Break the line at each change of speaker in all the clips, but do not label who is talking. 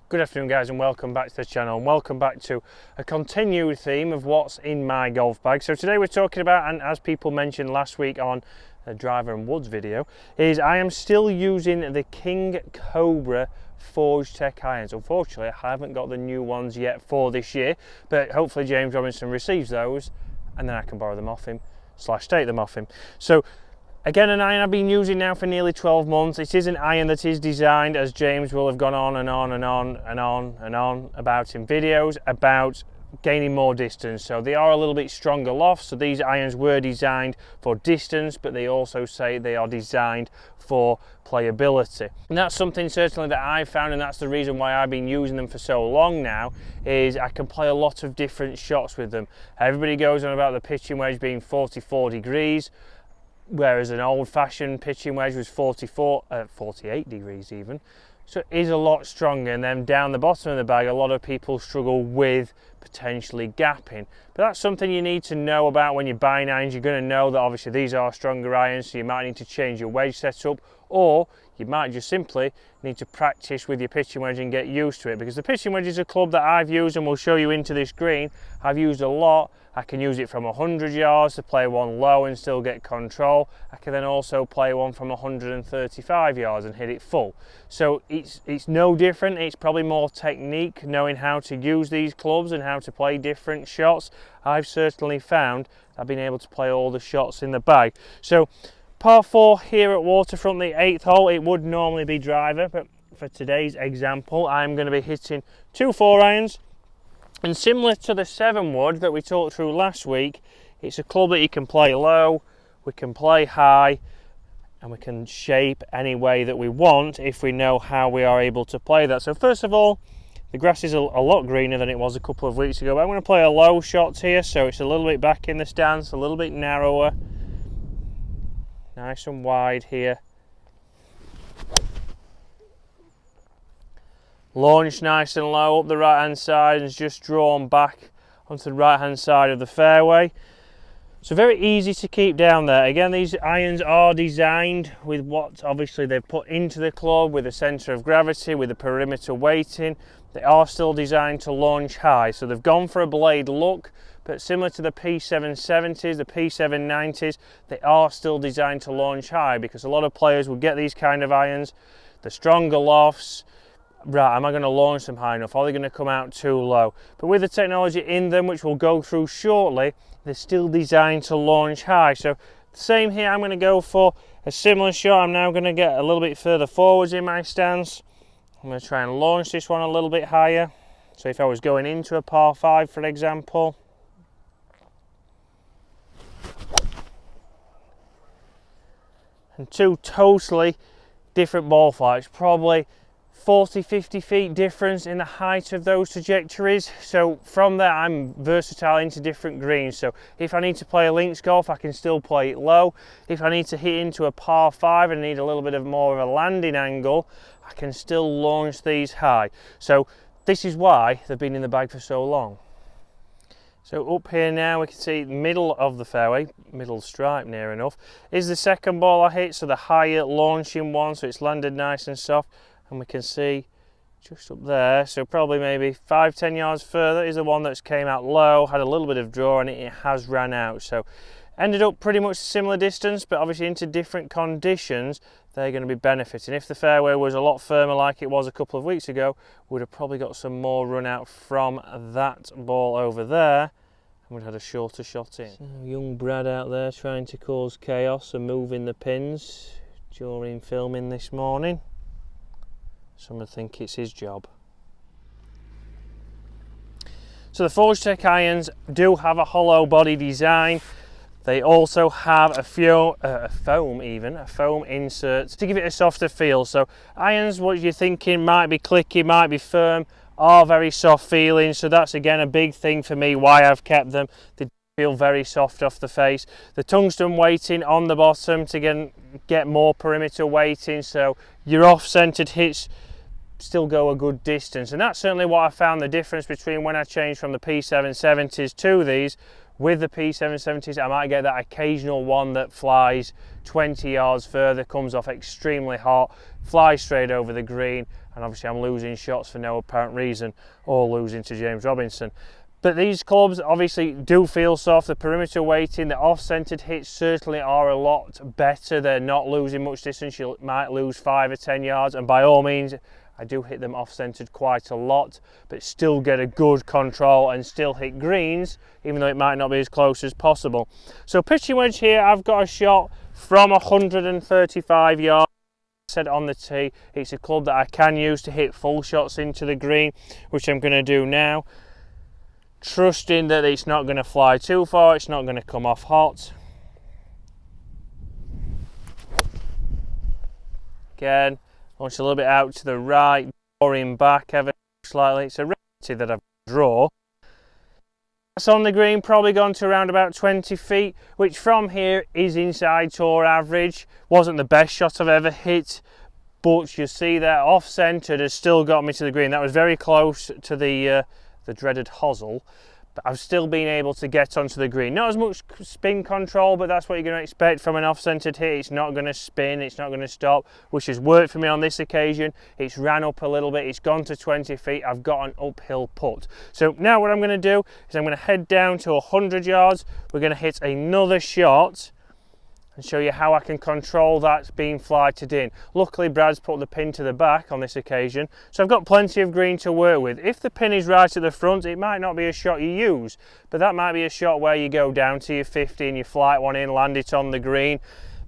Good afternoon guys, and welcome back to the channel, and welcome back to a continued theme of what's in my golf bag. So today we're talking about, and as people mentioned last week on the Driver and Woods video, is I am still using the King Cobra Forge Tech irons. Unfortunately I haven't got the new ones yet for this year, but hopefully James Robinson receives those and then I can borrow them off him / take them off him. So again, an iron I've been using now for nearly 12 months. It is an iron that is designed, as James will have gone on and on and on and on and on about in videos, about gaining more distance. So they are a little bit stronger lofts. So these irons were designed for distance, but they also say they are designed for playability. And that's something certainly that I've found, and that's the reason why I've been using them for so long now, is I can play a lot of different shots with them. Everybody goes on about the pitching wedge being 44 degrees. Whereas an old-fashioned pitching wedge was 48 degrees even. So it is a lot stronger, and then down the bottom of the bag a lot of people struggle with potentially gapping. But that's something you need to know about when you're buying irons. You're going to know that obviously these are stronger irons, so you might need to change your wedge setup, or you might just simply need to practice with your pitching wedge and get used to it, because the pitching wedge is a club that I've used and will show you into this green. I've used a lot. I can use it from 100 yards to play one low and still get control. I can then also play one from 135 yards and hit it full. So it's no different. It's probably more technique, knowing how to use these clubs and how to play different shots. I've certainly found I've been able to play all the shots in the bag. So par 4 here at Waterfront, the 8th hole, it would normally be driver, but for today's example I'm going to be hitting 2 4-irons. And similar to the 7 wood that we talked through last week, it's a club that you can play low, we can play high, and we can shape any way that we want if we know how we are able to play that. So first of all, the grass is a lot greener than it was a couple of weeks ago, but I'm going to play a low shot here, so it's a little bit back in the stance, a little bit narrower, nice and wide here. Launch nice and low up the right hand side and just drawn back onto the right hand side of the fairway. So very easy to keep down there. Again, these irons are designed with what obviously they've put into the club, with a centre of gravity, with the perimeter weighting. They are still designed to launch high. So they've gone for a blade look, but similar to the P770s, the P790s, they are still designed to launch high, because a lot of players will get these kind of irons, the stronger lofts. Right, am I going to launch them high enough? Are they going to come out too low? But with the technology in them, which we'll go through shortly, they're still designed to launch high. So same here, I'm going to go for a similar shot. I'm now going to get a little bit further forwards in my stance. I'm going to try and launch this one a little bit higher. So if I was going into a par 5, for example. And 2 totally different ball flights, probably 40-50 feet difference in the height of those trajectories. So from there I'm versatile into different greens. So if I need to play a links golf, I can still play it low. If I need to hit into a par 5 and need a little bit of more of a landing angle, I can still launch these high. So this is why they've been in the bag for so long. So up here now we can see the middle of the fairway, middle stripe near enough, is the second ball I hit, so the higher launching one, so it's landed nice and soft. And we can see just up there, so probably maybe 5-10 yards further, is the one that's came out low, had a little bit of draw, and it has ran out. So ended up pretty much similar distance, but obviously into different conditions they're going to be benefiting. If the fairway was a lot firmer like it was a couple of weeks ago, we'd have probably got some more run out from that ball over there, and we'd had a shorter shot in. So young Brad out there trying to cause chaos and moving the pins during filming this morning. Some would think it's his job. So the Forge Tech irons do have a hollow body design. They also have a foam insert to give it a softer feel. So irons, what you're thinking might be clicky, might be firm, are very soft feeling. So that's again a big thing for me why I've kept them. They feel very soft off the face. The tungsten weighting on the bottom to get more perimeter weighting, so your off-centered hits still go a good distance. And that's certainly what I found the difference between when I changed from the P770s to these. With the P770s, I might get that occasional one that flies 20 yards further, comes off extremely hot, flies straight over the green. and obviously I'm losing shots for no apparent reason, or losing to James Robinson. But these clubs obviously do feel soft. The perimeter weighting, the off-centered hits certainly are a lot better. They're not losing much distance. You might lose 5 or 10 yards, and by all means, I do hit them off-centered quite a lot, but still get a good control and still hit greens, even though it might not be as close as possible. So pitching wedge here, I've got a shot from 135 yards. Said on the tee, it's a club that I can use to hit full shots into the green, which I'm going to do now, trusting that it's not going to fly too far, it's not going to come off hot. Again, launch a little bit out to the right, boring back ever slightly. It's a rarity that I draw. That's on the green, probably gone to around about 20 feet, which from here is inside tour average. Wasn't the best shot I've ever hit, but you see that off-centered has still got me to the green. That was very close to the dreaded hosel, but I've still been able to get onto the green. Not as much spin control, but that's what you're going to expect from an off-centered hit. It's not going to spin, it's not going to stop, which has worked for me on this occasion. It's ran up a little bit, it's gone to 20 feet. I've got an uphill putt. So now what I'm going to do is I'm going to head down to 100 yards. We're going to hit another shot and show you how I can control that being flighted in. Luckily, Brad's put the pin to the back on this occasion, so I've got plenty of green to work with. If the pin is right at the front, it might not be a shot you use, but that might be a shot where you go down to your 50 and you flight one in, land it on the green.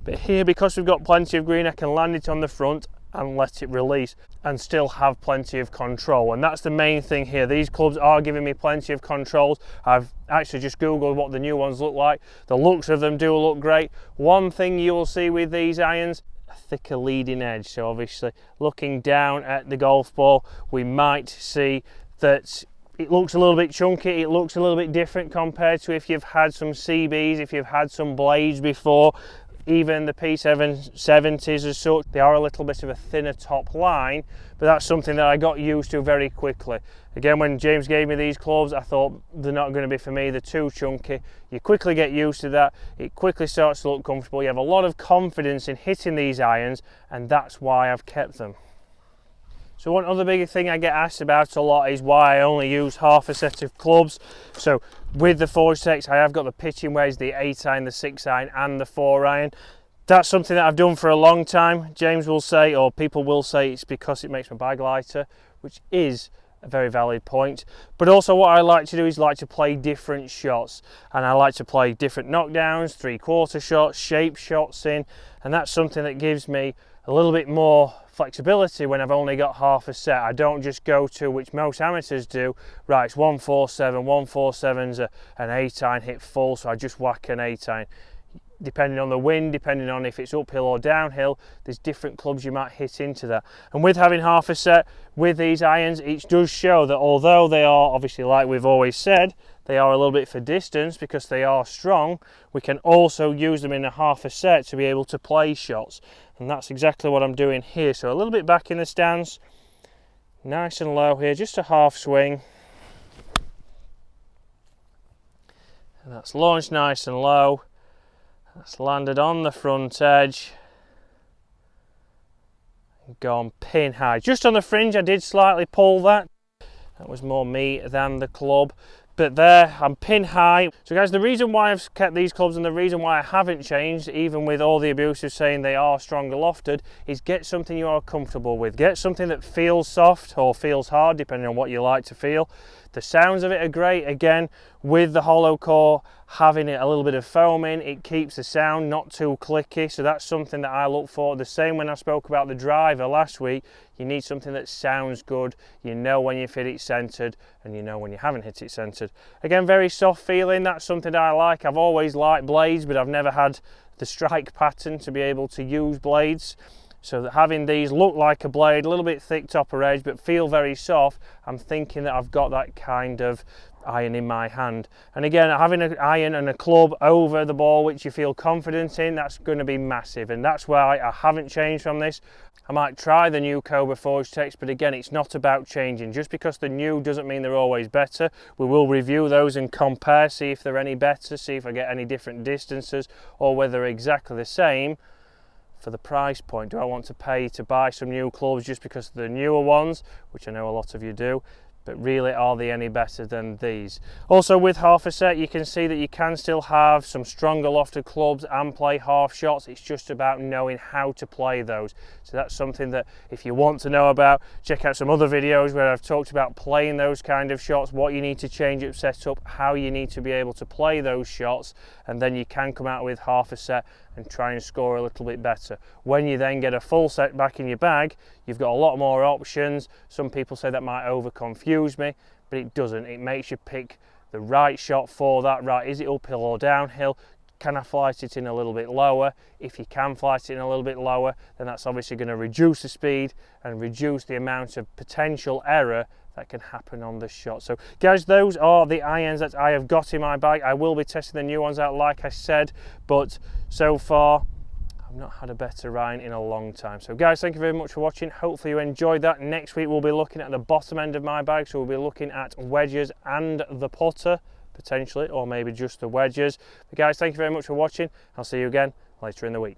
But here, because we've got plenty of green, I can land it on the front and let it release and still have plenty of control, and that's the main thing here. These clubs are giving me plenty of controls. I've actually just googled what the new ones look like. The looks of them do look great. One thing you will see with these irons, a thicker leading edge. So obviously looking down at the golf ball, we might see that it looks a little bit chunky, it looks a little bit different compared to if you've had some CBs, if you've had some blades before. Even the P770s as such, they are a little bit of a thinner top line, but that's something that I got used to very quickly. Again, when James gave me these clubs, I thought they're not going to be for me, they're too chunky. You quickly get used to that, it quickly starts to look comfortable. You have a lot of confidence in hitting these irons, and that's why I've kept them. So one other big thing I get asked about a lot is why I only use half a set of clubs. So with the Vortex, I have got the pitching wedge, the 8-iron, the 6-iron and the 4-iron. That's something that I've done for a long time. James will say, or people will say, it's because it makes my bag lighter, which is a very valid point. But also what I like to do is like to play different shots, and I like to play different knockdowns, 3/4 shots, shape shots in, and that's something that gives me a little bit more flexibility when I've only got half a set. I don't just go to, which most amateurs do, right, it's 147, 147's an 8-iron hit full, so I just whack an 8-iron. Depending on the wind, depending on if it's uphill or downhill, there's different clubs you might hit into that. And with having half a set with these irons, it does show that although they are, obviously like we've always said, they are a little bit for distance because they are strong, we can also use them in a half a set to be able to play shots. And that's exactly what I'm doing here. So a little bit back in the stance, nice and low here, just a half swing. And that's launched nice and low. That's landed on the front edge. And gone pin high. Just on the fringe, I did slightly pull that. That was more me than the club. But there, I'm pin high. So guys, the reason why I've kept these clubs and the reason why I haven't changed, even with all the abusive saying they are stronger lofted, is get something you are comfortable with. Get something that feels soft or feels hard, depending on what you like to feel. The sounds of it are great. Again, with the hollow core, having it a little bit of foam in, it keeps the sound not too clicky. So that's something that I look for. The same when I spoke about the driver last week. You need something that sounds good. You know when you've hit it centered and you know when you haven't hit it centered. Again, very soft feeling. That's something that I like. I've always liked blades, but I've never had the strike pattern to be able to use blades. So that having these look like a blade, a little bit thick topper edge, but feel very soft, I'm thinking that I've got that kind of iron in my hand. And again, having an iron and a club over the ball which you feel confident in, that's going to be massive. And that's why I haven't changed from this. I might try the new Cobra Vortex, but again, it's not about changing. Just because they're new doesn't mean they're always better. We will review those and compare, see if they're any better, see if I get any different distances or whether they're exactly the same. for the price point? Do I want to pay to buy some new clubs just because of the newer ones, which I know a lot of you do, but really, are they any better than these? Also, with half a set, you can see that you can still have some stronger lofted clubs and play half shots. It's just about knowing how to play those. So that's something that if you want to know about, check out some other videos where I've talked about playing those kind of shots, what you need to change up, set up, how you need to be able to play those shots, and then you can come out with half a set and try and score a little bit better. When you then get a full set back in your bag, you've got a lot more options. Some people say that might over confuse me, but it doesn't. It makes you pick the right shot for that. Right, is it uphill or downhill? Can I flight it in a little bit lower? If you can flight it in a little bit lower, then that's obviously going to reduce the speed and reduce the amount of potential error that can happen on the shot. So guys, those are the irons that I have got in my bag. I will be testing the new ones out like I said, but so far I've not had a better iron in a long time. So guys, thank you very much for watching. Hopefully you enjoyed that. Next week we'll be looking at the bottom end of my bag, so we'll be looking at wedges and the putter potentially, or maybe just the wedges. But guys, thank you very much for watching. I'll see you again later in the week.